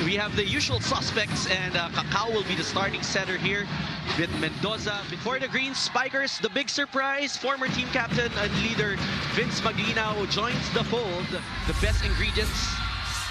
we have the usual suspects, and Cacao will be the starting setter here with Mendoza. For the Green Spikers, the big surprise, former team captain and leader Vince Maglinaw joins the fold. The best ingredients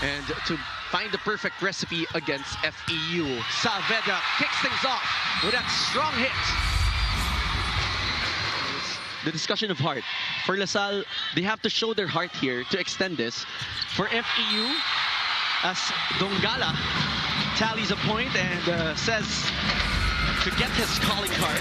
and to find the perfect recipe against FEU. Saavedra kicks things off with that strong hit. The discussion of heart. For LaSalle, they have to show their heart here to extend this. For FEU, as Dongala tallies a point and says to get his calling card,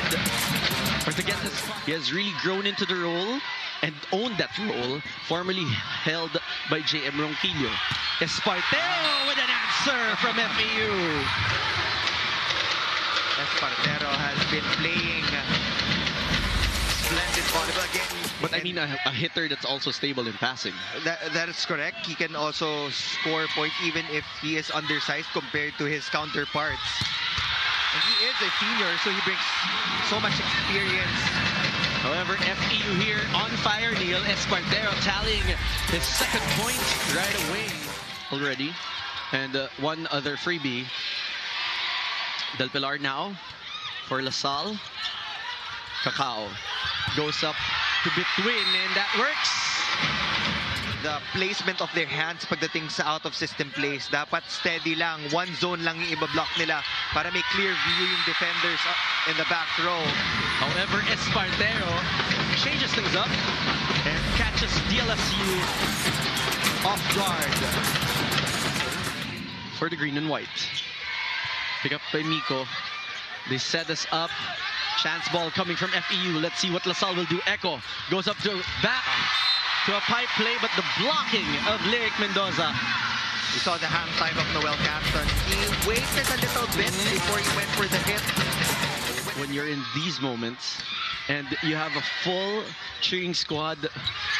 or to get his... He has really grown into the role and owned that role, formerly held by J.M. Ronquillo. Espartero with an answer from FEU. Espartero has been playing splendid volleyball again. But I mean a hitter that's also stable in passing. That is correct. He can also score points even if he is undersized compared to his counterparts. And he is a senior, so he brings so much experience. However, FEU here on fire. Neil Espartero tallying his second point right away already. And one other freebie. Del Pilar now for LaSalle. Cacao goes up to between, and that works. The placement of their hands pagdating sa out-of-system plays, dapat steady lang. One zone lang yung ibablock nila para may clear view yung defenders in the back row. However, Espartero changes things up and catches DLSU off guard. For the green and white. Pick up by Miko. They set us up. Chance ball coming from FEU. Let's see what LaSalle will do. Echo goes up to back to a pipe play, but the blocking of Lyric Mendoza. We saw the hand time of Noel Campton. He waited a little bit before he went for the hit. When you're in these moments and you have a full cheering squad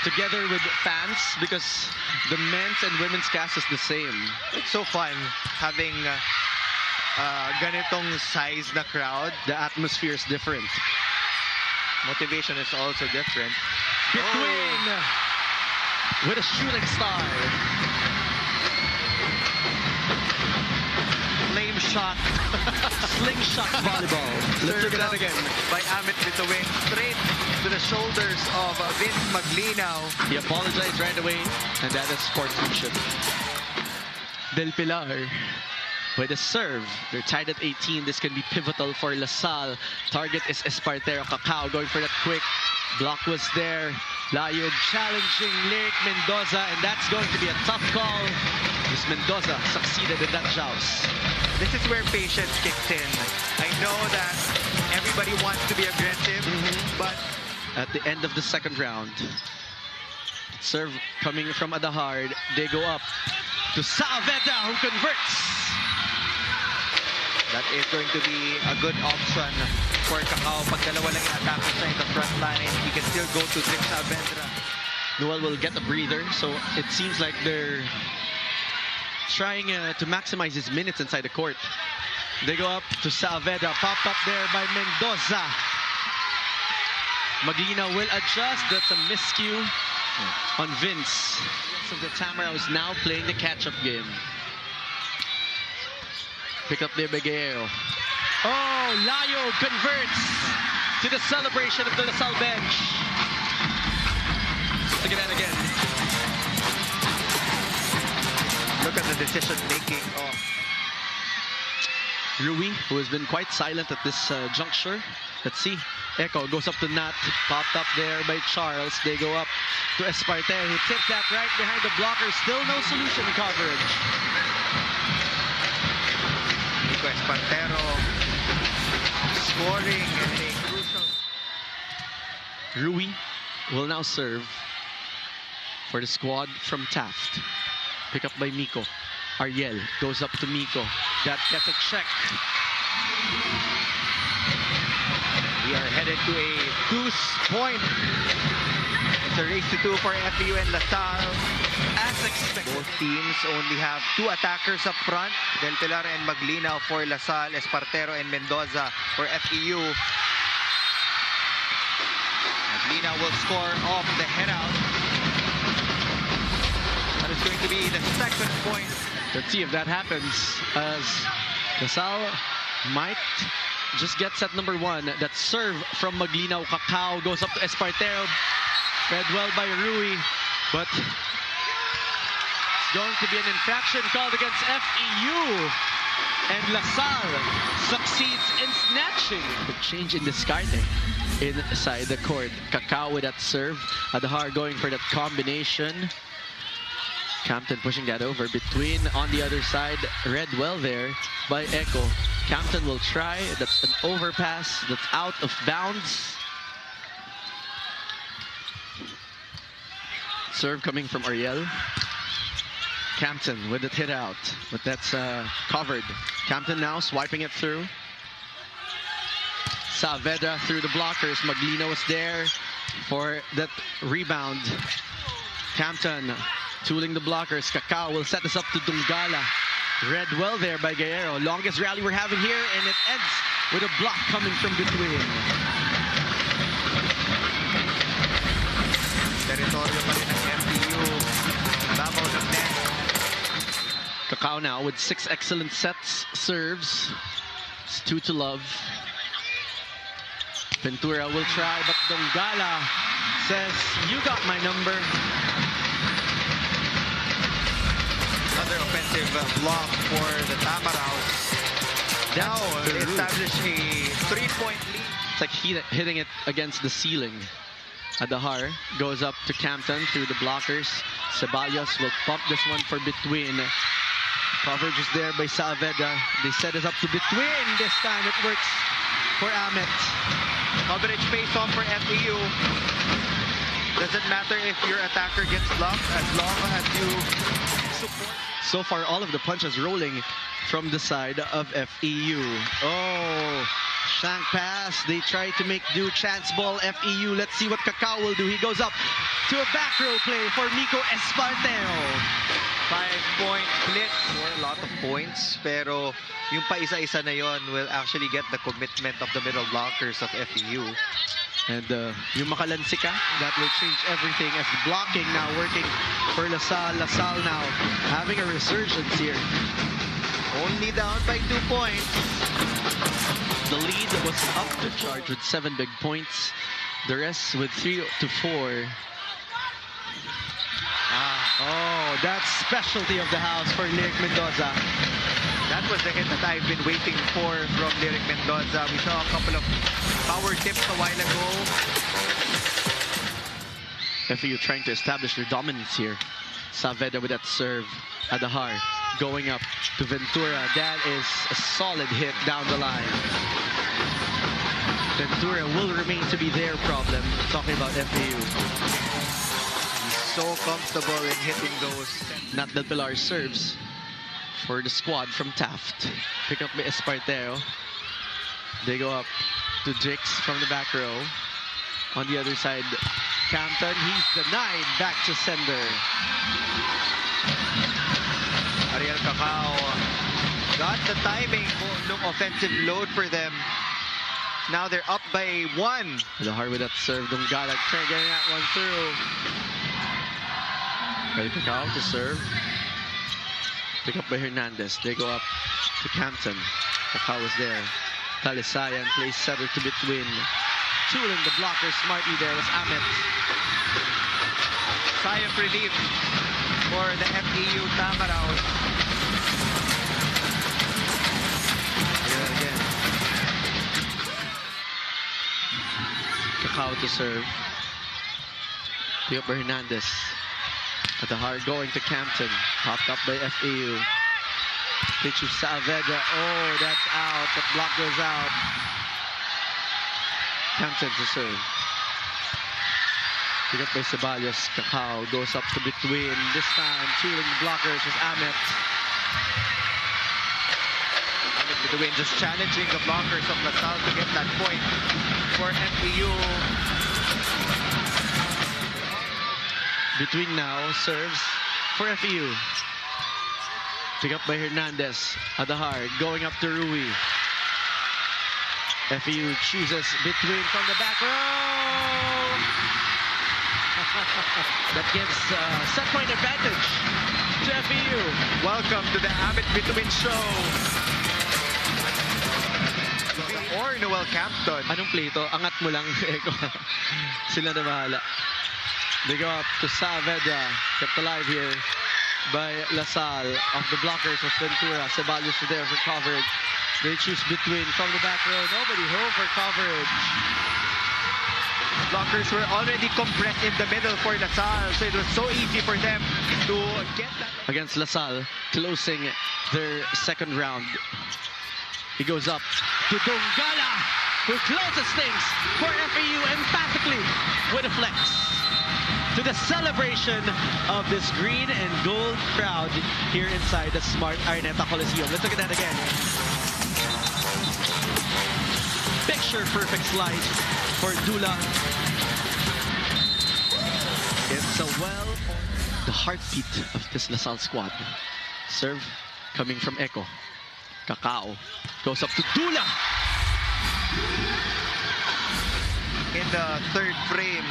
together with fans, because the men's and women's cast is the same. It's so fun having ganitong size na crowd. The atmosphere is different. Motivation is also different. Between with a shooting star. Flame shot. Slingshot volleyball. Let's look at that again. By Amit Bituin, straight to the shoulders of Vince Maglinaw. He apologized right away, and that is sportsmanship. Del Pilar with a serve. They're tied at 18. This can be pivotal for LaSalle. Target is Espartero. Cacao going for that quick. Block was there. Layog challenging Lyric Mendoza, and that's going to be a tough call. Miss Mendoza succeeded in that joust. This is where patience kicks in. I know that everybody wants to be aggressive, but at the end of the second round, serve coming from Adahard. They go up to Saavedra, who converts. That is going to be a good option for Cacao. Pag dalawa lang yung attackers na in the front line, he can still go to Drake Saavedra. Noel will get a breather, so it seems like they're trying to maximize his minutes inside the court. They go up to Saavedra, popped up there by Mendoza. Maglinaw will adjust. That's a miscue on Vince. So the Tamaraws now playing the catch-up game. Pick up there by Guerrero. Oh, Layo converts to the celebration of the LaSalle bench. Look at that again. Look at the decision making of Rui, who has been quite silent at this juncture. Let's see. Echo goes up to Nat. Popped up there by Charles. They go up to Espartero, who tips that right behind the blocker. Still no solution in coverage. Espartero scoring in a crucial. Rui will now serve for the squad from Taft. Pick up by Miko. Ariel goes up to Miko. That gets a check. We are headed to a deuce point. It's a race to 2 for FEU and LaSalle. As expected, both teams only have 2 attackers up front. Del Pilar and Maglinaw for LaSalle, Espartero and Mendoza for FEU. Maglinaw will score off the head out. That is going to be the second point Let's see if that happens, as Lasal might just get set number 1. That serve from Maglinaw. Cacao goes up to Espartero. Read well by Rui, but it's going to be an infraction called against FEU. And Lasal succeeds in snatching. The change in discarding inside the court. Cacao with that serve. Adahar going for that combination. Campton pushing that over between on the other side. Read well there by Echo. Campton will try. That's an overpass. That's out of bounds. Serve coming from Ariel. Campton with it hit out, but that's covered. Campton now swiping it through. Saavedra through the blockers. Maglino was there for that rebound. Campton tooling the blockers. Cacao will set this up to Dungala. Read well there by Guerrero. Longest rally we're having here, and it ends with a block coming from between. Territoryo pa rin ng FEU. Babaw ng net. Cacao now with 6 excellent sets, serves. It's 2-0. Ventura will try, but Dongala says, "You got my number." Another offensive block for the Tamaraws. Now they establish a 3-point lead. It's like hitting it against the ceiling. Adahar goes up to Campton through the blockers. Ceballos will pump this one for between. Coverage is there by Saavedra. They set it up to between. This time it works for Amit. Coverage face off for FEU. Doesn't matter if your attacker gets blocked as long as you support. So far, all of the punches rolling from the side of FEU. Oh, shank pass. They try to make do. Chance ball, FEU. Let's see what Cacao will do. He goes up to a back row play for Miko Espartero. 5-point blitz for a lot of points, pero yung pa-isa-isa na yon will actually get the commitment of the middle blockers of FEU. And yung makalansika, that will change everything, as blocking now working for Lasal. Lasal now having a resurgence here. Only down by 2 points. The lead was up to charge with 7 big points. The rest with 3-4. Oh, that's specialty of the house for Lyric Mendoza. That was the hit that I've been waiting for from Lyric Mendoza. We saw a couple of power tips a while ago. FEU trying to establish their dominance here. Saavedra with that serve. Adahar going up to Ventura. That is a solid hit down the line. Ventura will remain to be their problem. Talking about FEU. So comfortable in hitting those. Nat Del Pilar serves for the squad from Taft. Pick up by Espartero. They go up to Jix from the back row. On the other side, Campton. He's denied. Back to sender. Ariel Cacao got the timing ng offensive load for them. Now they're up by 1. The hard with that serve. Dongala trying getting that one through. Ready Cacao to serve. Pick up by Hernandez. They go up to Campton. Cacao is there. Talisayan plays setter to between. Tooling the blocker smartly there was Amit. Sigh of relief for the FEU Tamaraws. Here again. Cacao to serve. Pick up by Hernandez. Adahar going to Campton. Popped up by FEU. Pitch of Saavedra. Oh, that's out. The block goes out. Campton to serve. Pick up by Ceballos. Cacao goes up to between. This time, tooling the blockers was Amit. Amit between just challenging the blockers of Lasal to get that point for FEU. Between now, serves for FEU. Pick up by Hernandez. Adahar going up to Rui. FEU chooses between from the back row. That gives set point advantage to FEU. Welcome to the Amit Bituin Show. Or Noel Campton. Anong play ito? Angat mo lang, Eko. Sila na bahala. They go up to Saavedra. Kept alive here by LaSalle. Off the blockers was Ventura. Ceballos is there for coverage. They choose between from the back row. Nobody home for coverage. Blockers were already compressed in the middle for LaSalle, so it was so easy for them to get that. Against LaSalle, closing their second round. He goes up to Dongala, who closes things for FEU emphatically with a flex. To the celebration of this green and gold crowd here inside the Smart Araneta Coliseum. Let's look at that again. Picture perfect slice for Dula. It's the heartbeat of this LaSalle squad. Serve coming from Echo. Kakao goes up to Dula. In the third frame.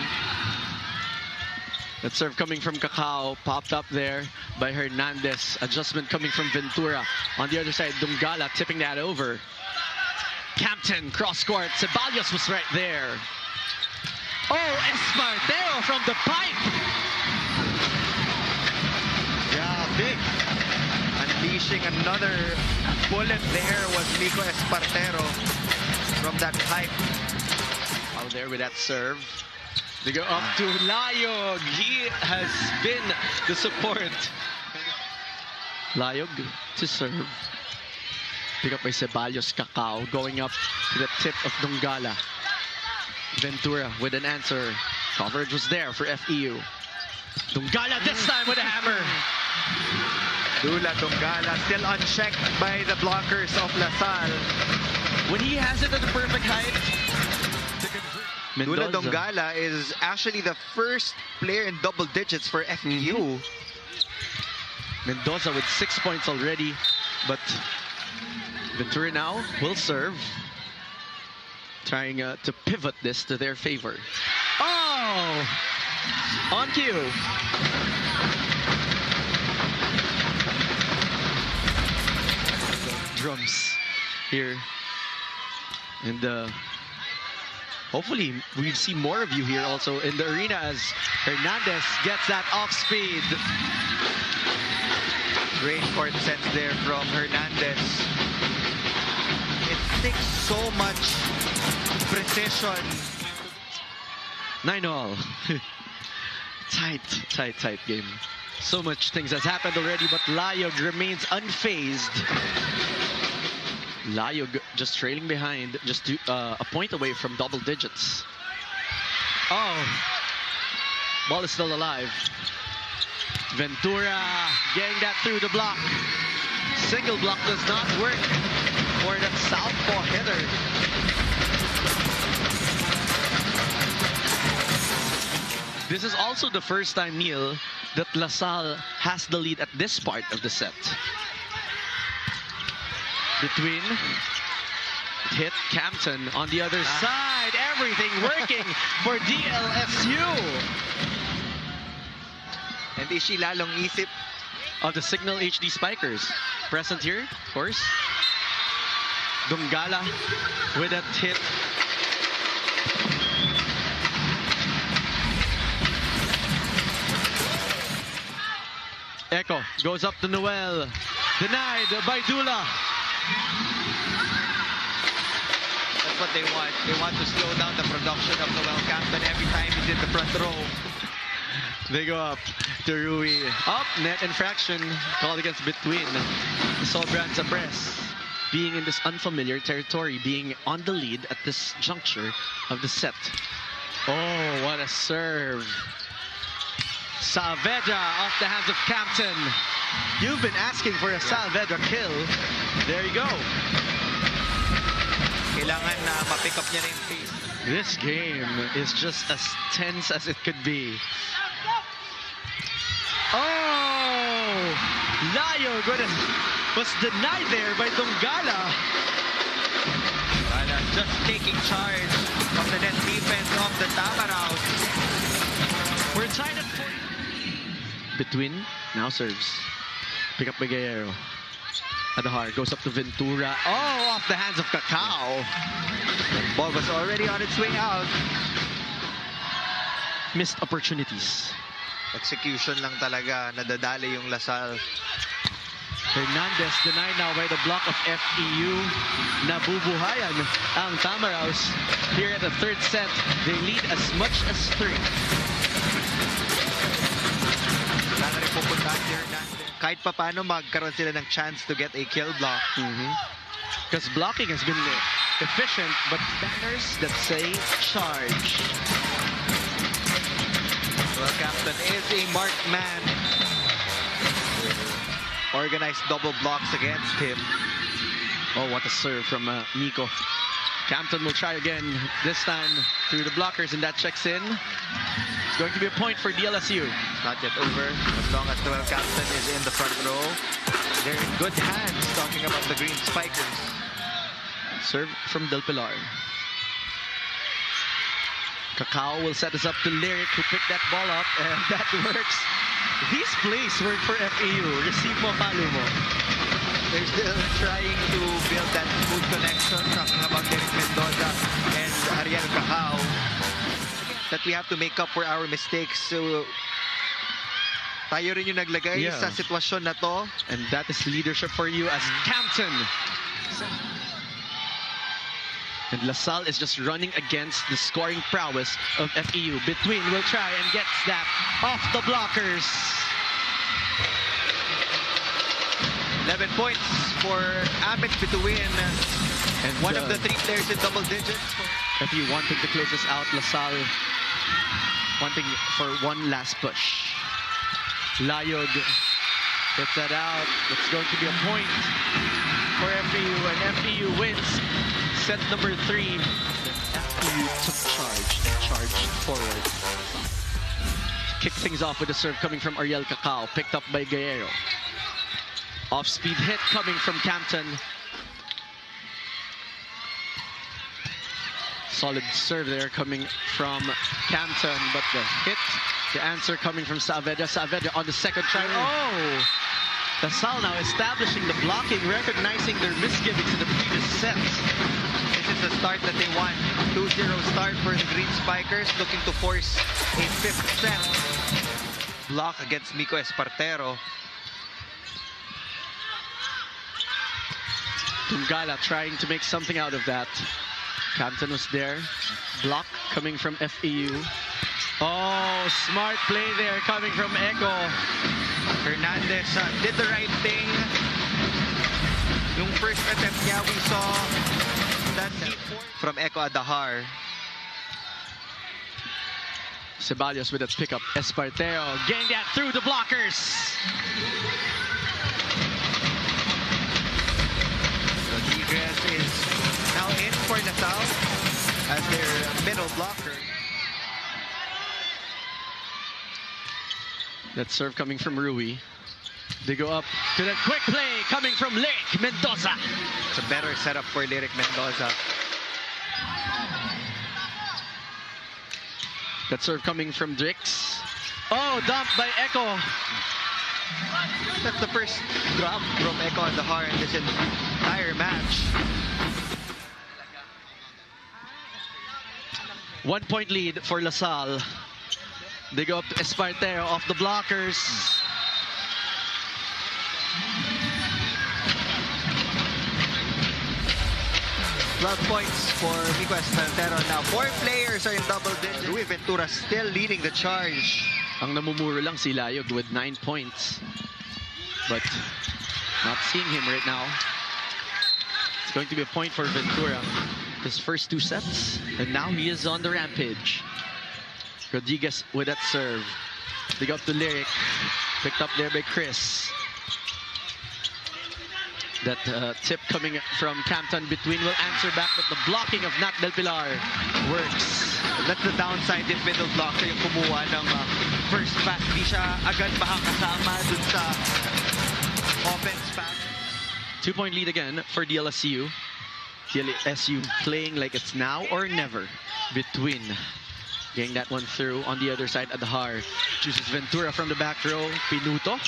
That serve coming from Kakao, popped up there by Hernandez. Adjustment coming from Ventura. On the other side, Dungala tipping that over. Campton, cross court. Ceballos was right there. Oh, Espartero from the pipe. Yeah, big. Unleashing another bullet there was Nico Espartero from that pipe. Out there with that serve. They go up to Layog. He has been the support. Layog to serve. Pick up by Ceballos. Kakao going up to the tip of Dongala. Ventura with an answer. Coverage was there for FEU. Dongala this time with a hammer. Dula Dongala still unchecked by the blockers of LaSalle. When he has it at the perfect height. Dula Dongala is actually the first player in double digits for FEU. Mendoza with 6 points already, but Ventura now will serve, trying to pivot this to their favor. Oh! On cue. Drums here. And hopefully we'll see more of you here also in the arena as Hernandez gets that off speed. Great court sense there from Hernandez. It takes so much precision. 9-all. Tight game. So much things has happened already, but Layog remains unfazed. Layog just trailing behind, just a point away from double digits. Oh, ball is still alive. Ventura getting that through the block. Single block does not work for that southpaw header. This is also the first time, Neil, that LaSalle has the lead at this part of the set. Between hit Campton on the other side. Everything working for DLSU. And Ishi lalong isip of the Signal HD Spikers. Present here, of course. Dongala with that hit. Echo goes up to Noel. Denied by Dula. That's what they want. They want to slow down the production of Noel Campton every time he's in the front row. They go up to Rui. Up, net infraction called against between Sobran Zabres. Being in this unfamiliar territory, being on the lead at this juncture of the set. Oh, what a serve. Saavedra off the hands of Campton. You've been asking for a Saavedra kill. There you go. Kailangan na ma-pick up niya na yung pace. This game is just as tense as it could be. Oh! Layog was denied there by Dongala. Just taking charge of the net defense of the Tamaraws. We're tied at 40. Between now serves. Pick up by Guerrero. Adahar goes up to Ventura. Oh, off the hands of Cacao. Ball was already on its way out. Missed opportunities. Execution lang talaga. Nadadali yung Lasal. Hernandez denied now by the block of FEU. Nabubuhayan ang Tamaraws. Here at the third set, they lead as much as 3. Wala na rin pupuntahan si Hernandez. Kahit pa paano magkaroon sila ng chance to get a kill block. Because blocking has been efficient, but banners that say charge. Well, Captain is a marked man. Organized double blocks against him. Oh, what a serve from Nico. Campton will try again, this time through the blockers, and that checks in. It's going to be a point for DLSU. It's not yet over, as long as Noel Campton is in the front row. They're in good hands, talking about the Green Spikers. Serve from Del Pilar. Cacao will set us up to Lyric, who picked that ball up, and that works. These plays work for FEU. Receive mo, follow mo. They're still trying to build that smooth connection, talking about Derek Mendoza and Ariel Cacao. That we have to make up for our mistakes. So, tayo rin yung naglagay sa sitwasyon na to. And that is leadership for you as Campton. And LaSalle is just running against the scoring prowess of FEU. Between will try and gets that off the blockers. 11 points for Amit Bituin. And one of the 3 players in double digits. FEU wanting to close this out. LaSalle wanting for one last push. Layog gets that out. It's going to be a point for FEU, and FEU wins set number 3. FEU took charge and charged forward. Kick things off with a serve coming from Ariel Cacao, picked up by Guerrero. Off-speed hit coming from Campton. Solid serve there coming from Campton, but the hit, the answer coming from Saavedra. Saavedra on the second try. Oh! LaSalle now establishing the blocking, recognizing their misgivings in the previous set. This is the start that they want. 2-0 start for the Green Spikers, looking to force a 5th set. Block against Miko Espartero. Tungala trying to make something out of that. Campton was there. Block coming from FEU. Oh, smart play there coming from Echo. Hernandez did the right thing. Yung first attempt niya, we saw that from Echo Adahar. Ceballos with a pickup. Espartero getting that through the blockers. Rodriguez is now in for Natal as their middle blocker. That serve coming from Rui. They go up to that quick play coming from Lyric Mendoza. It's a better setup for Lyric Mendoza. That serve coming from Drix. Oh, dumped by Echo. That's the first drop from Echo Adahar in this entire match. 1 point lead for LaSalle. They go up to Espartero off the blockers. Twelve points for Miko Espartero. Now 4 players are in double digits. Rui Ventura still leading the charge. Ang namumuro lang si Layog with 9 points. But not seeing him right now. It's going to be a point for Ventura. His first 2 sets. And now he is on the rampage. Rodriguez with that serve. They go up to Lyric. Picked up there by Chris. That tip coming from Campton between will answer back, but the blocking of Nat Del Pilar works. That's the downside if middle blocker yung kumuha ng first pass. Di siya agad makakasama dun sa offense pass. 2-point lead again for DLSU. DLSU playing like it's now or never. Between getting that one through on the other side. Adahar chooses Ventura from the back row. Pinuto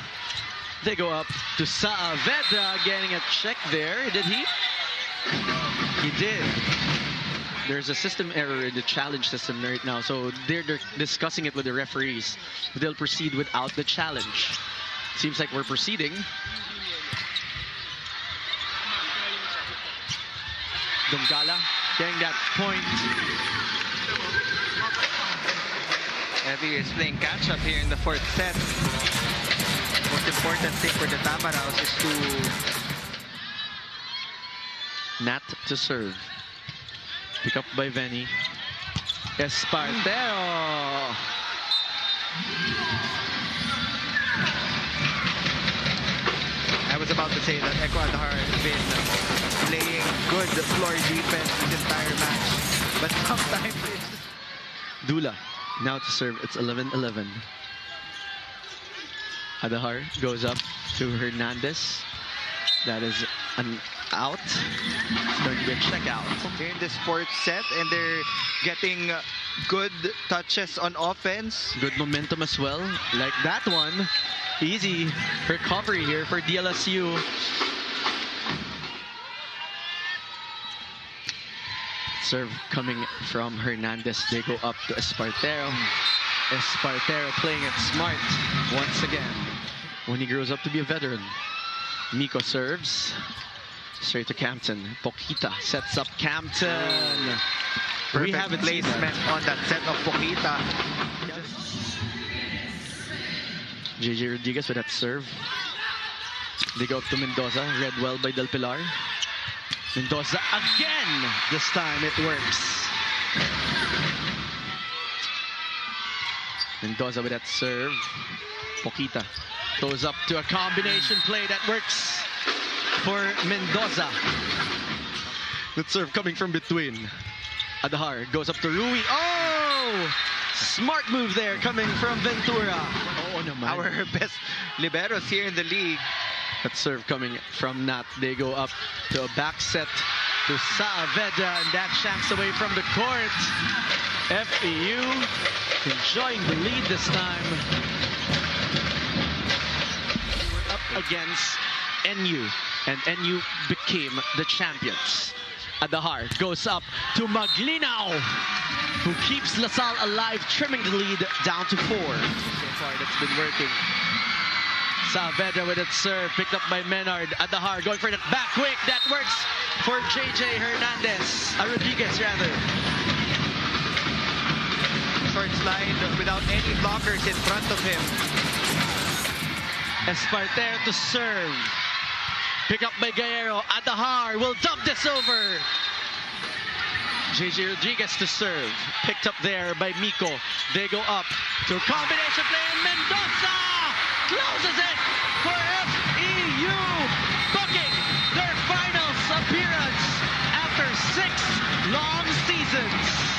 They go up to Saavedra, getting a check there. Did he? He did. There's a system error in the challenge system right now, so they're discussing it with the referees. They'll proceed without the challenge. Seems like we're proceeding. Dongala getting that point. FEU is playing catch-up here in the fourth set. Most important thing for the Tamaraws is to... Nat to serve. Pick up by Venny. Espartero. I was about to say that Ecuador has been playing good floor defense this entire match. But sometimes it's... Dula now to serve. It's 11-11. Adahar goes up to Hernandez. That is an out. It's going to be a check out. In this fourth set, and they're getting good touches on offense. Good momentum as well. Like that one. Easy recovery here for DLSU. Serve coming from Hernandez. They go up to Espartero. Espartero playing it smart once again. When he grows up to be a veteran. Miko serves. Straight to Campton. Poquita sets up Campton. We have a placement on that set of Poquita. JJ Rodriguez with that serve. They go up to Mendoza. Read well by Del Pilar. Mendoza again. This time it works. Mendoza with that serve. Poquita goes up to a combination play that works for Mendoza. That serve coming from between. Adahar goes up to Rui. Oh! Smart move there coming from Ventura. Oh, no, man. Our best liberos here in the league. That serve coming from Nat. They go up to a back set to Saavedra, and that shanks away from the court. FEU enjoying the lead this time. We're up against NU, and NU became the champions. Adahar goes up to Maglinao, who keeps LaSalle alive, trimming the lead down to 4. So far, that's been working. Saavedra with its serve, picked up by Menard. Adahar going for that back quick. That works for JJ Hernandez. Rodriguez, rather. Short slide without any blockers in front of him. Espartero to serve. Pick up by Guerrero. Adahar will dump this over. JJ Rodriguez to serve. Picked up there by Miko. They go up to a combination play, and Mendoza closes it for FEU, booking their finals appearance after 6 long seasons.